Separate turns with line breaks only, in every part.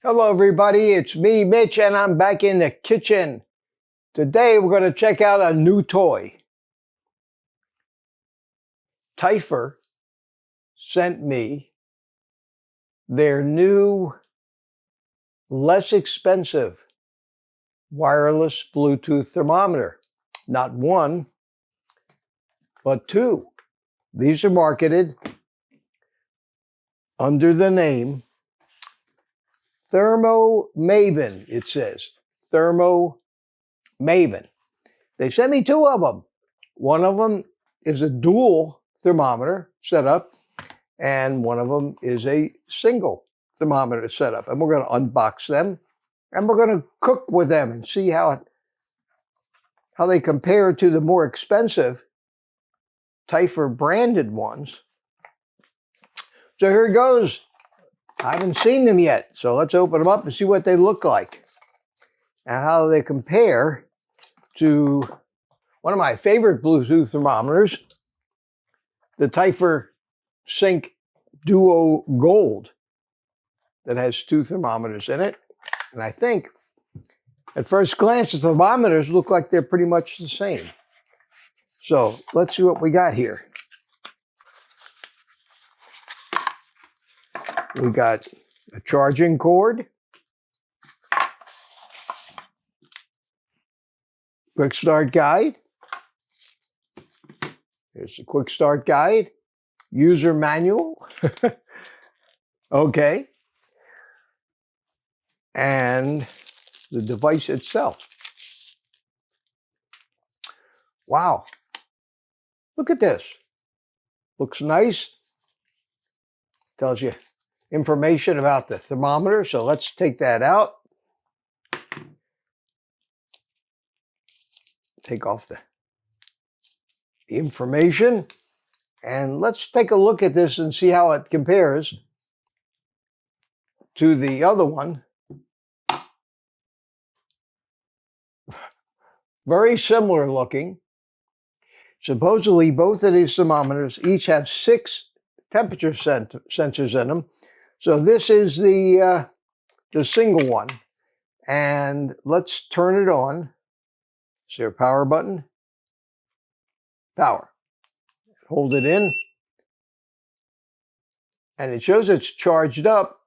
Hello everybody, it's me, Mitch, and I'm back in the kitchen. Today we're going to check out a new toy. Tyfer sent me their new, less expensive wireless Bluetooth thermometer. Not one, but two. These are marketed under the name ThermoMaven, it says. ThermoMaven. They sent me two of them. One of them is a dual thermometer setup, and one of them is a single thermometer setup. And we're going to unbox them, and we're going to cook with them and see how they compare to the more expensive Tyfer branded ones. So here it goes. I haven't seen them yet, so let's open them up and see what they look like and how they compare to one of my favorite Bluetooth thermometers, the Tyfer Sync Duo Gold, that has two thermometers in it. And I think at first glance, the thermometers look like they're pretty much the same. So let's see what we got here. We got a charging cord, quick start guide. Here's the quick start guide, user manual. Okay. And the device itself. Wow. Look at this. Looks nice. Tells you information about the thermometer. So let's take that out. Take off the information. And let's take a look at this and see how it compares to the other one. Very similar looking. Supposedly, both of these thermometers each have 6 temperature sensors in them. So this is the single one. And let's turn it on. Is there a power button? Power. Hold it in. And it shows it's charged up.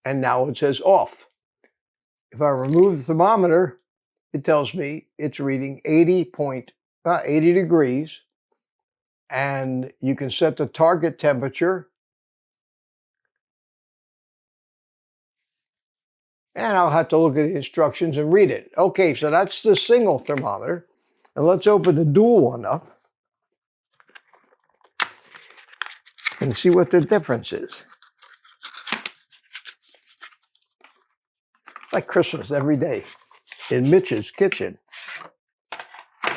And now it says off. If I remove the thermometer, it tells me it's reading 80 degrees. And you can set the target temperature. And I'll have to look at the instructions and read it. Okay, so that's the single thermometer. And let's open the dual one up and see what the difference is. Like Christmas every day in Mitch's kitchen.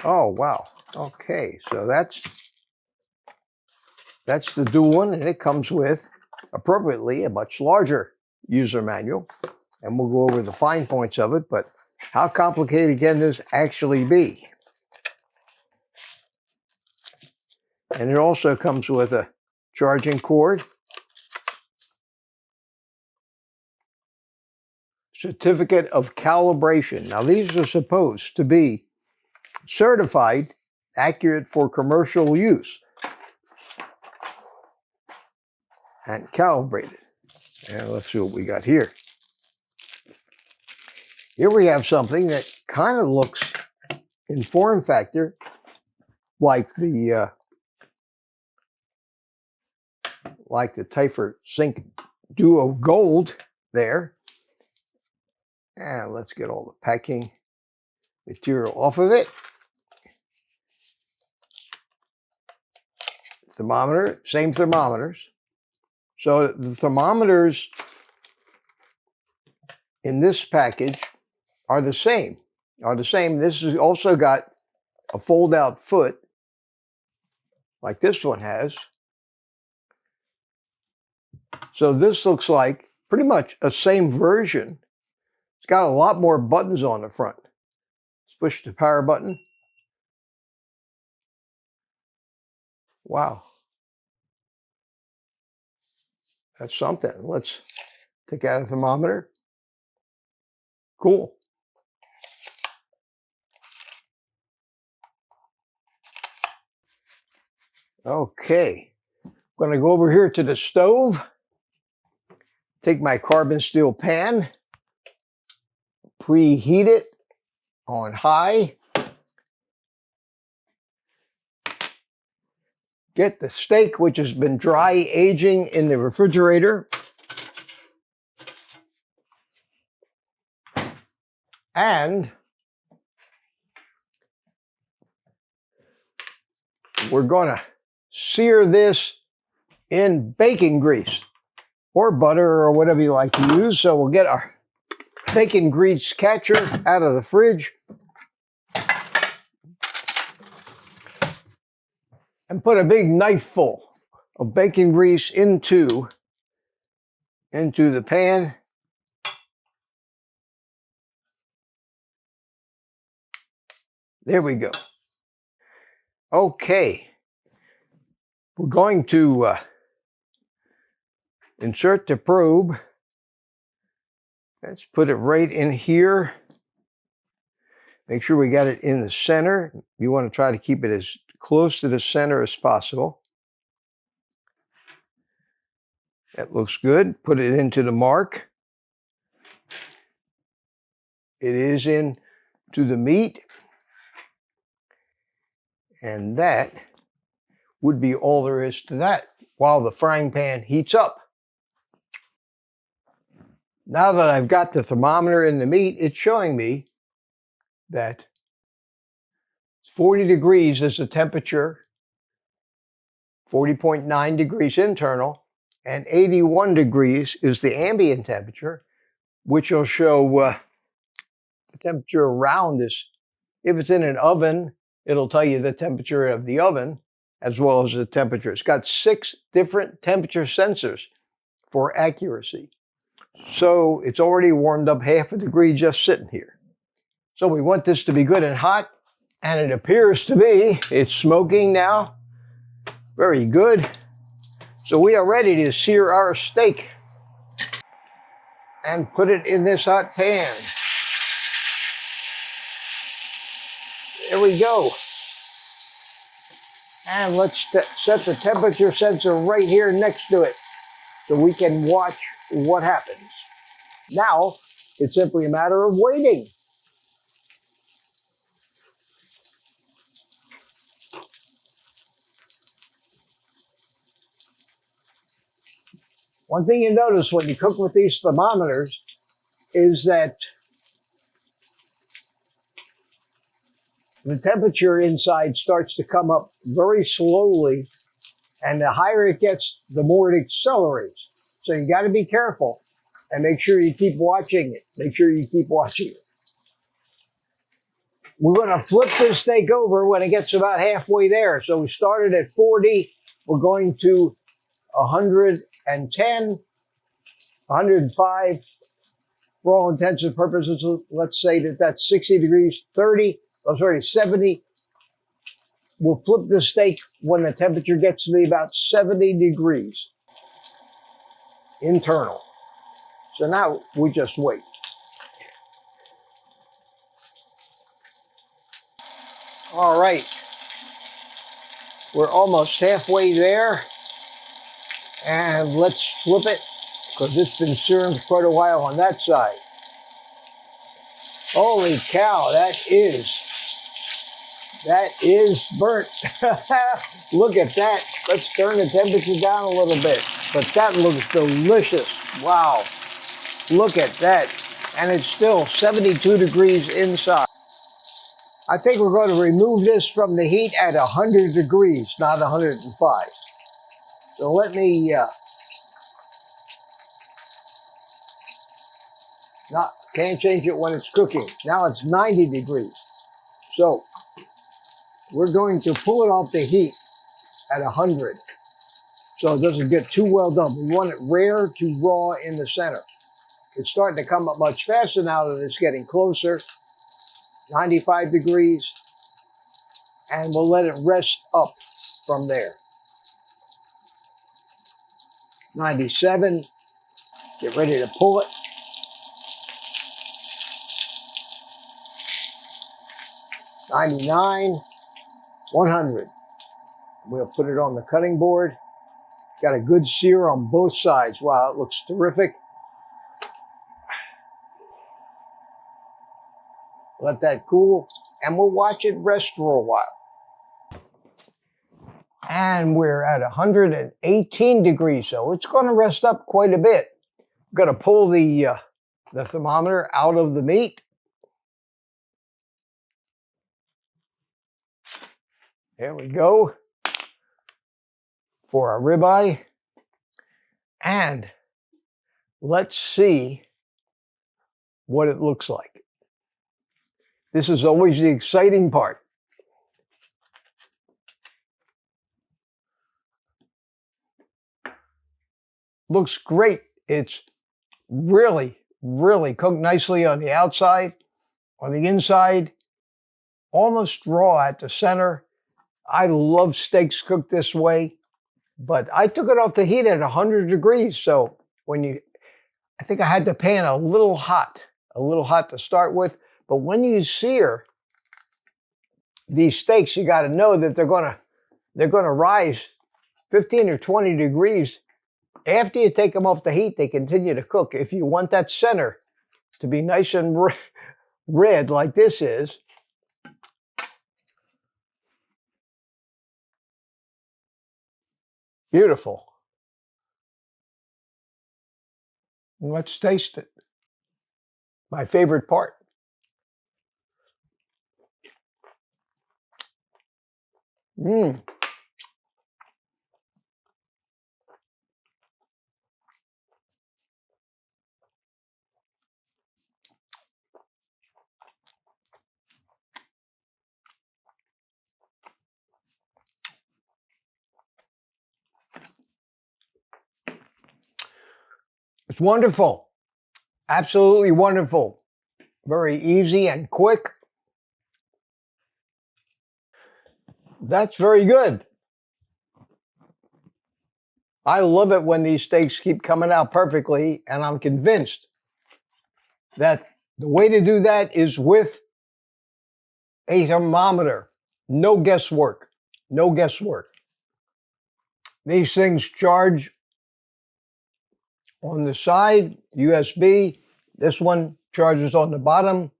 Oh, wow. Okay, so that's the dual one, and it comes with, appropriately, a much larger user manual. And we'll go over the fine points of it, but how complicated can this actually be? And it also comes with a charging cord, certificate of calibration. Now, these are supposed to be certified, accurate for commercial use, and calibrated. And let's see what we got here. Here we have something that kind of looks, in form factor, like the Tyfer Sync Duo Gold there. And let's get all the packing material off of it. Thermometer, same thermometers. So the thermometers in this package are the same. This has also got a fold-out foot, like this one has. So this looks like pretty much a same version. It's got a lot more buttons on the front. Let's push the power button. Wow. That's something. Let's Take out a thermometer. Cool. Okay, I'm going to go over here to the stove. Take my carbon steel pan, preheat it on high. Get the steak, which has been dry aging in the refrigerator. And we're going to sear this in bacon grease or butter or whatever you like to use. So we'll get our bacon grease catcher out of the fridge and put a big knife full of bacon grease into the pan. There we go. Okay, we're going to insert the probe. Let's put it right in here. Make sure we got it in the center. You want to try to keep it as close to the center as possible. That looks good. Put it into the mark. It is into the meat. And that would be all there is to that while the frying pan heats up. Now that I've got the thermometer in the meat, it's showing me that 40 degrees is the temperature, 40.9 degrees internal, and 81 degrees is the ambient temperature, which will show the temperature around this. If it's in an oven, it'll tell you the temperature of the oven as well as the temperature. It's got 6 different temperature sensors for accuracy. So it's already warmed up half a degree just sitting here. So we want this to be good and hot, and it appears to be. It's smoking now. Very good. So we are ready to sear our steak and put it in this hot pan. There we go. And let's set the temperature sensor right here next to it so we can watch what happens. Now, it's simply a matter of waiting. One thing you notice when you cook with these thermometers is that the temperature inside starts to come up very slowly, and the higher it gets, the more it accelerates. So you got to be careful and make sure you keep watching it. Make sure you keep watching it. We're going to flip this steak over when it gets about halfway there. So we started at 40. We're going to 110, 105. For all intents and purposes, let's say that that's 60 degrees, 30, oh, sorry, 70. We'll flip the steak when the temperature gets to be about 70 degrees internal. So now we just wait. All right. We're almost halfway there. And let's flip it, because it's been searing for quite a while on that side. Holy cow, that is burnt. Look at that. Let's turn the temperature down a little bit. But that looks delicious. Wow. Look at that. And it's still 72 degrees inside. I think we're going to remove this from the heat at 100 degrees, not 105. So let me can't change it when it's cooking. Now it's 90 degrees. So we're going to pull it off the heat at 100. So it doesn't get too well done. We want it rare to raw in the center. It's starting to come up much faster now that it's getting closer. 95 degrees. And we'll let it rest up from there. 97. Get ready to pull it. $99, $100. We'll put it on the cutting board. Got a good sear on both sides. Wow, it looks terrific. Let that cool, and we'll watch it rest for a while. And we're at 118 degrees, so it's going to rest up quite a bit. I'm going to pull the thermometer out of the meat. There we go. For our ribeye. And let's see what it looks like. This is always the exciting part. Looks great. It's really, really cooked nicely on the outside, on the inside, almost raw at the center. I love steaks cooked this way, but I took it off the heat at 100 degrees. So I think I had the pan a little hot to start with. But when you sear these steaks, you got to know that they're gonna rise 15 or 20 degrees. After you take them off the heat, they continue to cook. If you want that center to be nice and red like this is, beautiful. Let's taste it. My favorite part. Mmm. It's wonderful. Absolutely wonderful. Very easy and quick. That's very good. I love it when these steaks keep coming out perfectly, and I'm convinced that the way to do that is with a thermometer. No guesswork. No guesswork. These things charge on the side, USB. This one charges on the bottom.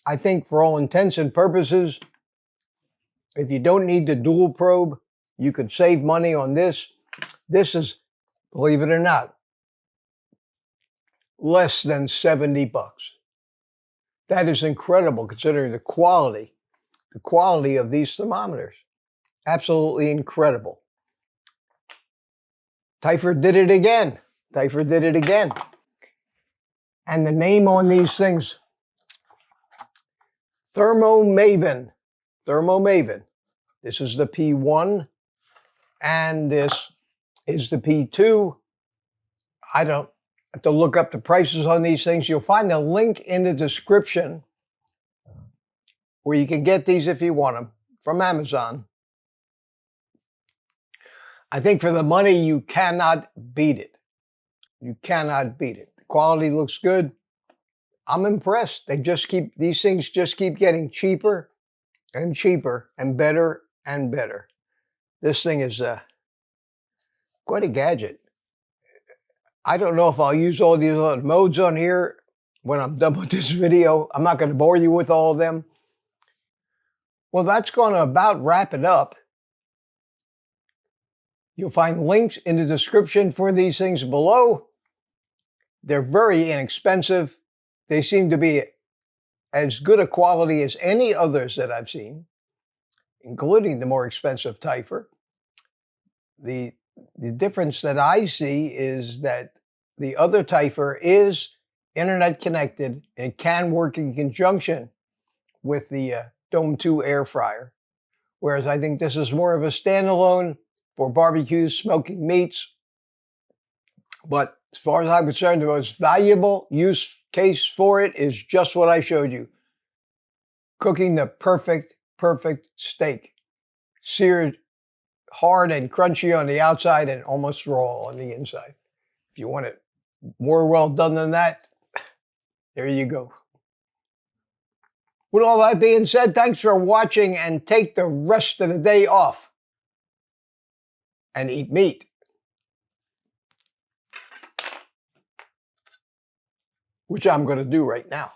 I think for all intents and purposes, if you don't need the dual probe, you could save money on this. This is, believe it or not, less than 70 bucks. That is incredible considering the quality of these thermometers. Absolutely incredible. Teifer did it again. Teifer did it again. And the name on these things, ThermoMaven. ThermoMaven. This is the P1, and this is the P2. I don't have to look up the prices on these things. You'll find a link in the description where you can get these if you want them from Amazon. I think for the money, you cannot beat it. You cannot beat it. The quality looks good. I'm impressed. These things just keep getting cheaper and cheaper and better and better. This thing is quite a gadget. I don't know if I'll use all these other modes on here when I'm done with this video. I'm not going to bore you with all of them. Well, that's going to about wrap it up. You'll find links in the description for these things below. They're very inexpensive. They seem to be as good a quality as any others that I've seen, including the more expensive Teifer. The difference that I see is that the other Teifer is internet connected and can work in conjunction with the Dome 2 air fryer. Whereas I think this is more of a standalone for barbecues, smoking meats. But as far as I'm concerned, the most valuable use case for it is just what I showed you. Cooking the perfect steak. Seared hard and crunchy on the outside and almost raw on the inside. If you want it More well done than that. There you go. With all that being said, thanks for watching, and take the rest of the day off and eat meat. Which I'm going to do right now.